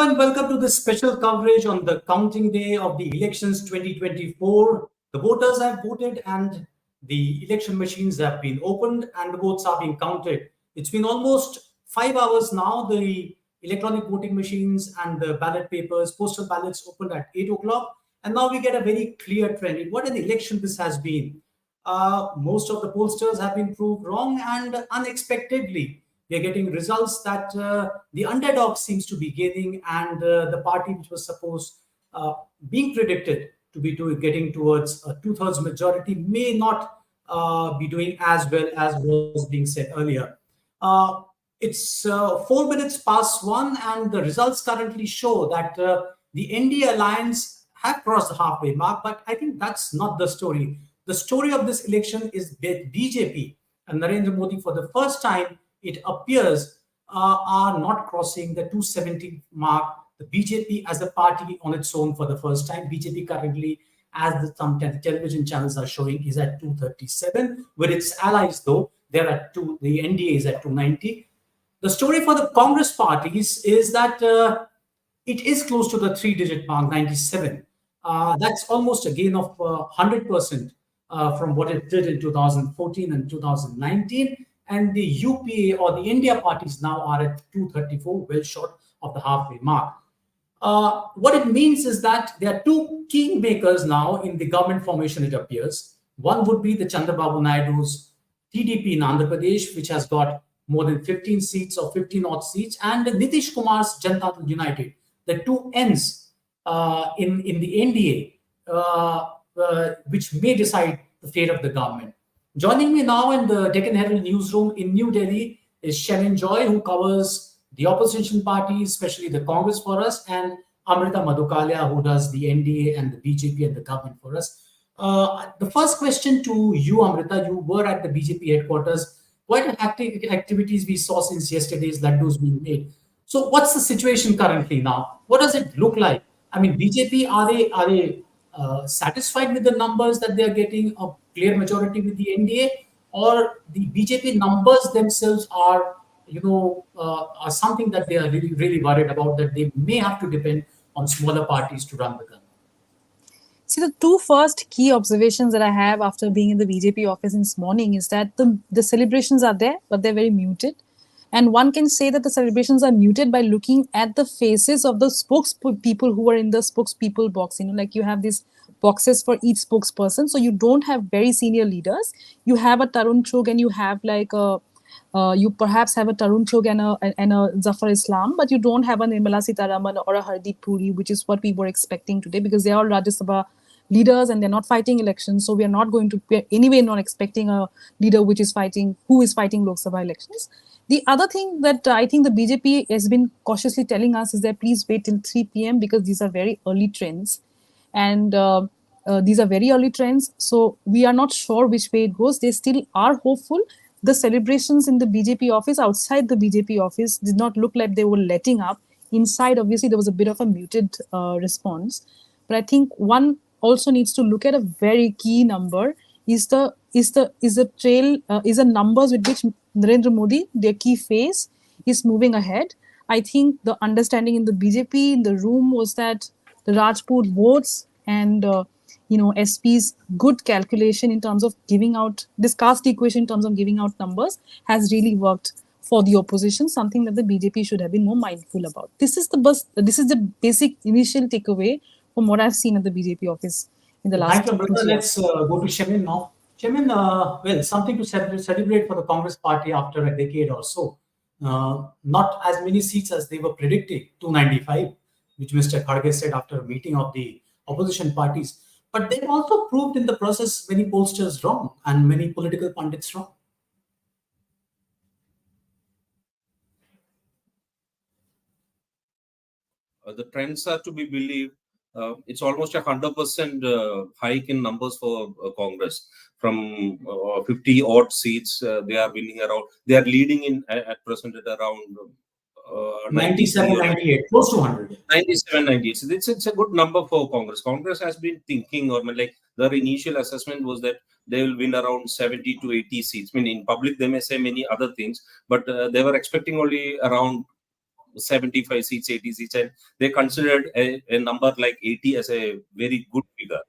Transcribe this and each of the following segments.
Hello and welcome to this special coverage on the counting day of the elections 2024. The voters have voted and the election machines have been opened and the votes are being counted. It's been almost 5 hours now. The electronic voting machines and the ballot papers, postal ballots opened at 8 o'clock. And now we get a very clear trend. What an election this has been. Most of the pollsters have been proved wrong, and unexpectedly, we are getting results that the underdog seems to be gaining, and the party which was supposed being predicted to be getting towards a two-thirds majority may not be doing as well as was being said earlier. It's 4 minutes past 1, and the results currently show that the NDA alliance have crossed the halfway mark, but I think that's not the story. The story of this election is that BJP and Narendra Modi, for the first time, it appears, are not crossing the 270 mark. The BJP as a party on its own for the first time. BJP currently, as some television channels are showing, is at 237. With its allies, though, they're at the NDA is at 290. The story for the Congress parties is that it is close to the three-digit mark, 97. That's almost a gain of 100%. From what it did in 2014 and 2019. And the UPA or the India parties now are at 234, well short of the halfway mark. What it means is that there are two kingmakers now in the government formation, it appears. One would be the Chandrababu Naidu's TDP in Andhra Pradesh, which has got more than 15 seats or 15 odd seats, and Nitish Kumar's Janata Dal United, the two ends in the NDA, which may decide the fate of the government. Joining me now in the Deccan Herald newsroom in New Delhi is Shemin Joy, who covers the opposition parties, especially the Congress for us, and Amrita Madhukalya, who does the NDA and the BJP and the government for us. The first question to you, Amrita, you were at the BJP headquarters. Quite active activities we saw since yesterday's laddus being made. So what's the situation currently now? What does it look like? I mean, BJP, are they satisfied with the numbers that they are getting, a clear majority with the NDA, or the BJP numbers themselves are, are something that they are really, really worried about, that they may have to depend on smaller parties to run the government? See, the two first key observations that I have after being in the BJP office this morning is that the celebrations are there, but they're very muted. And one can say that the celebrations are muted by looking at the faces of the spokespeople who are in the spokespeople box. Like you have these boxes for each spokesperson. So you don't have very senior leaders. You have a Tarun Chugh and you have like you perhaps have a Tarun Chugh and a Zafar Islam, but you don't have a Nirmala Sitharaman or a Hardeep Puri, which is what we were expecting today, because they are all Rajya Sabha leaders and they're not fighting elections. So we are not expecting a leader who is fighting Lok Sabha elections. The other thing that I think the BJP has been cautiously telling us is that please wait till 3 p.m. because these are very early trends. And these are very early trends. So we are not sure which way it goes. They still are hopeful. The celebrations in the BJP office, outside the BJP office, did not look like they were letting up. Inside, obviously, there was a bit of a muted response. But I think one also needs to look at a very key number is the numbers with which Narendra Modi, their key face, is moving ahead. I think the understanding in the BJP in the room was that the Rajput votes and SP's good calculation in terms of giving out this caste equation in terms of giving out numbers has really worked for the opposition. Something that the BJP should have been more mindful about. This is the basic initial takeaway from what I've seen at the BJP office in the last. Thank you, Amrita. Let's go to Shemin now. Shemin, well, something to celebrate for the Congress party after a decade or so. Not as many seats as they were predicting, 295, which Mr. Kharge said after a meeting of the opposition parties. But they've also proved in the process many pollsters wrong and many political pundits wrong. The trends are to be believed. It's almost 100% hike in numbers for Congress. From 50 odd seats, they are winning around. They are leading in at present at around 97, 98, close to 100. 97, 98. So it's a good number for Congress. Congress has been thinking, or like their initial assessment was that they will win around 70 to 80 seats. I mean, in public they may say many other things, but they were expecting only around 75 seats, 80 seats, and they considered a number like 80 as a very good figure.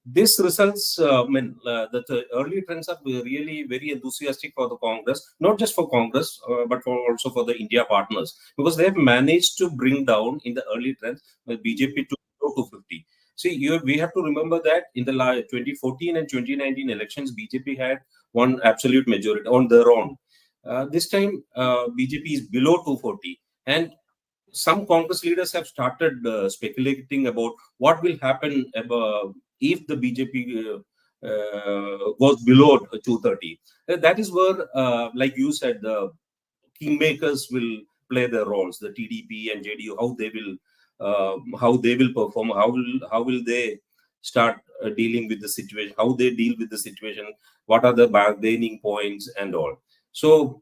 This results, that the early trends are really very enthusiastic for the Congress, not just for Congress, but also for the India partners, because they have managed to bring down in the early trends BJP to 250. See, we have to remember that in the 2014 and 2019 elections, BJP had one absolute majority on their own. This time, BJP is below 240, and some Congress leaders have started speculating about what will happen if the BJP goes below 230. That is where, like you said, the kingmakers will play their roles. The TDP and JDU, how they will perform, how will they start dealing with the situation, how they deal with the situation, what are the bargaining points and all. So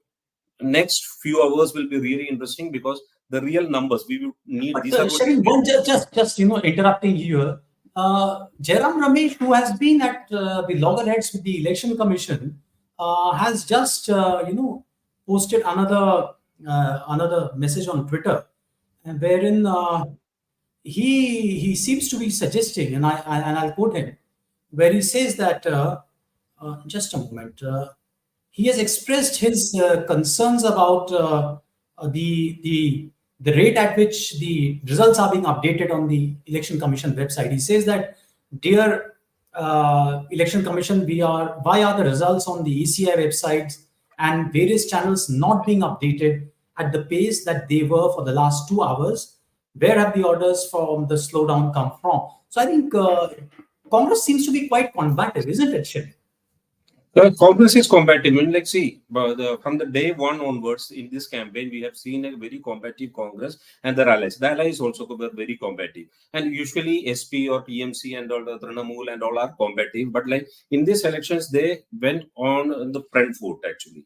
next few hours will be really interesting, because the real numbers we will need. But These are Shemin, just interrupting you here. Jairam Ramesh, who has been at the loggerheads with the election commission, has just posted another message on Twitter, and wherein he seems to be suggesting, and I'll quote him, where he says that just a moment. He has expressed his concerns about the rate at which the results are being updated on the election commission website. He says that, dear election commission, why are the results on the ECI websites and various channels not being updated at the pace that they were for the last 2 hours? Where have the orders from the slowdown come from? So I think Congress seems to be quite combative, isn't it, Shiv? The Congress is combative. I mean, like, see, from the day one onwards in this campaign, we have seen a very combative Congress and their allies. The allies also were very combative. And usually SP or TMC and all the Trinamool and all are combative. But like in these elections, they went on the front foot, actually.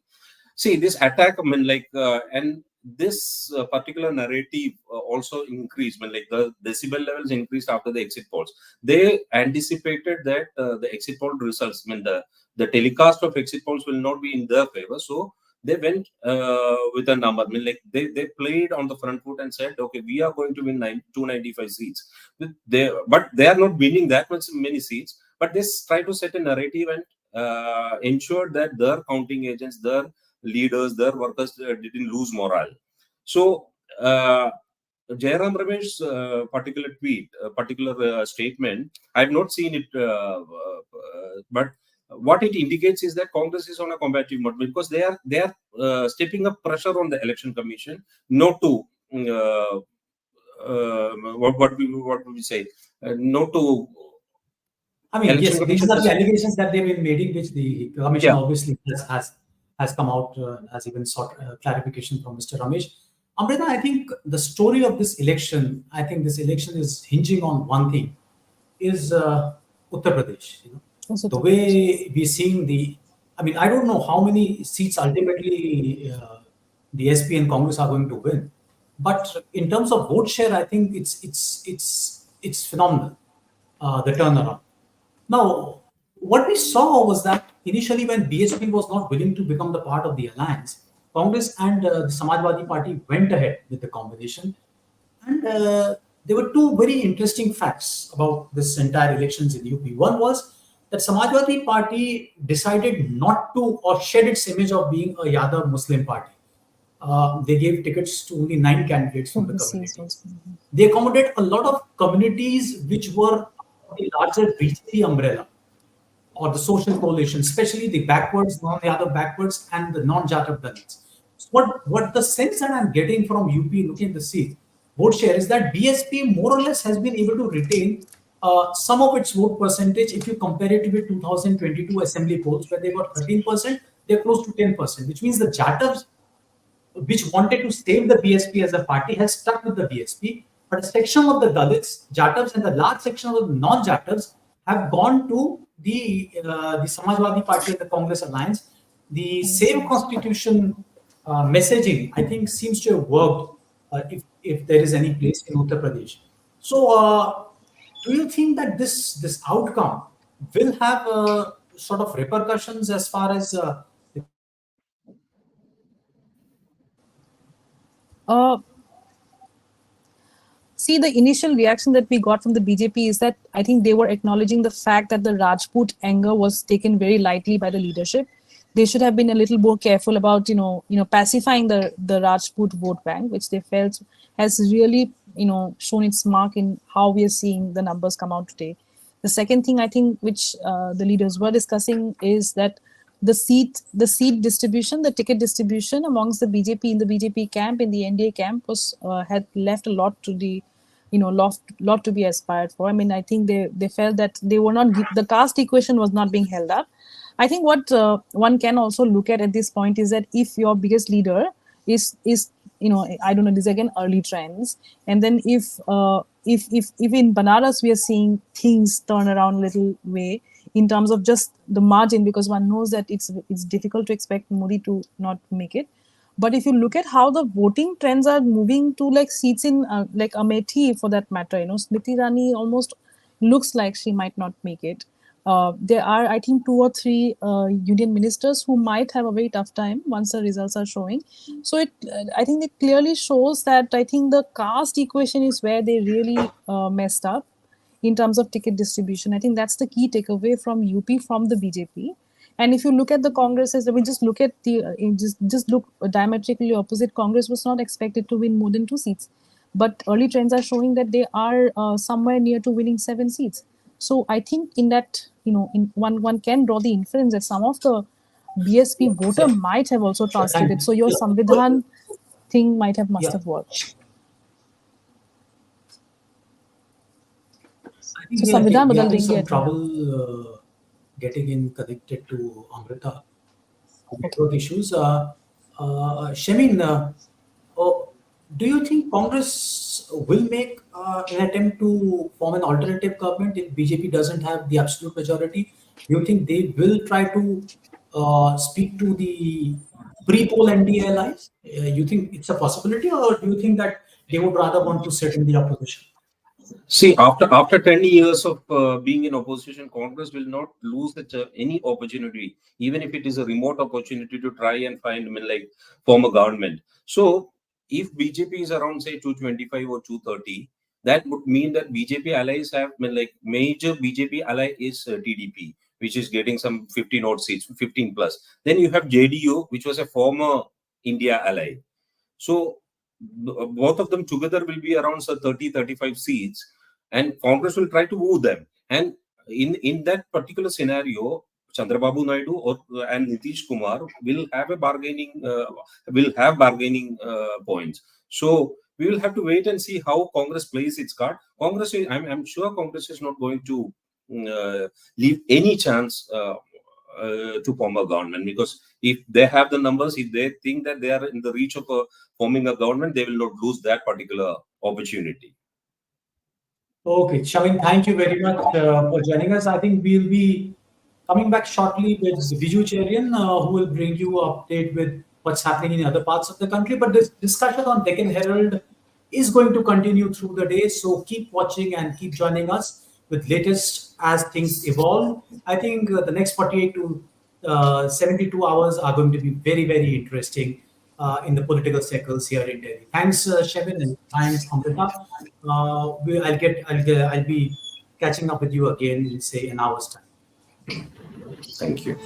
See, this attack, I mean, like, and this particular narrative also increased, when like the decibel levels increased after the exit polls. They anticipated that the exit poll results, I mean, the telecast of exit polls will not be in their favor. So they went with a number. I mean, like they played on the front foot and said, okay, we are going to win 295 seats. But they are not winning that many seats. But they try to set a narrative and ensure that their counting agents, their leaders, their workers didn't lose morale. So Jairam Ramesh's particular tweet, particular statement, I have not seen it, but what it indicates is that Congress is on a combative mode, because they are stepping up pressure on the election commission not to what we say, not to. I mean, yes, these are the allegations that they've been making, which the commission obviously has come out, has even sought clarification from Mr. Ramesh. Amrita, I think the story of this election, is hinging on one thing, is Uttar Pradesh. The way we're seeing I don't know how many seats ultimately the SP and Congress are going to win, but in terms of vote share, I think it's phenomenal, the turnaround. Now, what we saw was that initially, when BSP was not willing to become the part of the alliance, Congress and the Samajwadi Party went ahead with the combination. And there were two very interesting facts about this entire elections in UP. One was that Samajwadi Party decided not to, or shed its image of being a Yadav Muslim party. They gave tickets to only 9 candidates from the community. They accommodated a lot of communities which were the larger BJP umbrella or the social coalition, especially the backwards, non-Yadav backwards, and the non-Jatav Dalits. So what the sense that I'm getting from UP looking at the seat vote share is that BSP more or less has been able to retain some of its vote percentage. If you compare it with 2022 assembly polls where they were 13%, they're close to 10%, which means the Jatavs, which wanted to save the BSP as a party, has stuck with the BSP. But a section of the Dalits, Jatavs, and the large section of the non-Jatavs have gone to the Samajwadi Party and the Congress alliance. The same constitution messaging, I think, seems to have worked if there is any place in Uttar Pradesh. So, do you think that this outcome will have sort of repercussions as far as See, the initial reaction that we got from the BJP is that I think they were acknowledging the fact that the Rajput anger was taken very lightly by the leadership. They should have been a little more careful about, pacifying the Rajput vote bank, which they felt has really, shown its mark in how we are seeing the numbers come out today. The second thing I think which the leaders were discussing is that the seat distribution, the ticket distribution amongst the BJP in the BJP camp, in the NDA camp, was had left a lot to the, lot to be aspired for. I mean, I think they felt that they were not, the caste equation was not being held up. I think what one can also look at this point is that if your biggest leader is I don't know, these again early trends, and then if in Banaras we are seeing things turn around a little way in terms of just the margin, because one knows that it's difficult to expect Modi to not make it. But if you look at how the voting trends are moving to like seats in like Amethi for that matter, Smriti Irani almost looks like she might not make it. There are, I think, 2 or 3 union ministers who might have a very tough time once the results are showing. So I think it clearly shows that I think the caste equation is where they really messed up in terms of ticket distribution. I think that's the key takeaway from UP from the BJP. And if you look at the Congresses, I mean, just look at the just look diametrically opposite. Congress was not expected to win more than 2 seats, but early trends are showing that they are somewhere near to winning 7 seats. So I think in that, one can draw the inference that some of the BSP voter might have also translated. So your Samvidhan thing must have worked. I think So we are Samvidhan having some badal trouble getting in connected to Amrita. Network issues. Shemin, do you think Congress will make an attempt to form an alternative government if BJP doesn't have the absolute majority? Do you think they will try to speak to the pre-poll NDA allies? You think it's a possibility, or do you think that they would rather want to sit in the opposition? See, after 10 years of being in opposition, Congress will not lose any opportunity, even if it is a remote opportunity, to try and find, form a government. So, if BJP is around, say, 225 or 230, that would mean that BJP allies have, major BJP ally is TDP, which is getting some 15 odd seats, 15 plus. Then you have JDU, which was a former India ally. So, both of them together will be around 30-35 seats, and Congress will try to woo them. And in that particular scenario, Chandrababu Naidu and Nitish Kumar will have bargaining points. So we will have to wait and see how Congress plays its card. I'm sure Congress is not going to leave any chance to form a government, because if they have the numbers, if they think that they are in the reach of forming a government, they will not lose that particular opportunity. Okay, Shemin, thank you very much for joining us. I think we'll be coming back shortly with Viju Cherian, who will bring you an update with what's happening in other parts of the country. But this discussion on Deccan Herald is going to continue through the day, so keep watching and keep joining us with latest as things evolve. I think the next 48 to 72 hours are going to be very, very interesting in the political circles here in Delhi. Thanks, Shemin, and thanks, Amrita. I'll be catching up with you again in, say, an hour's time. Thank you.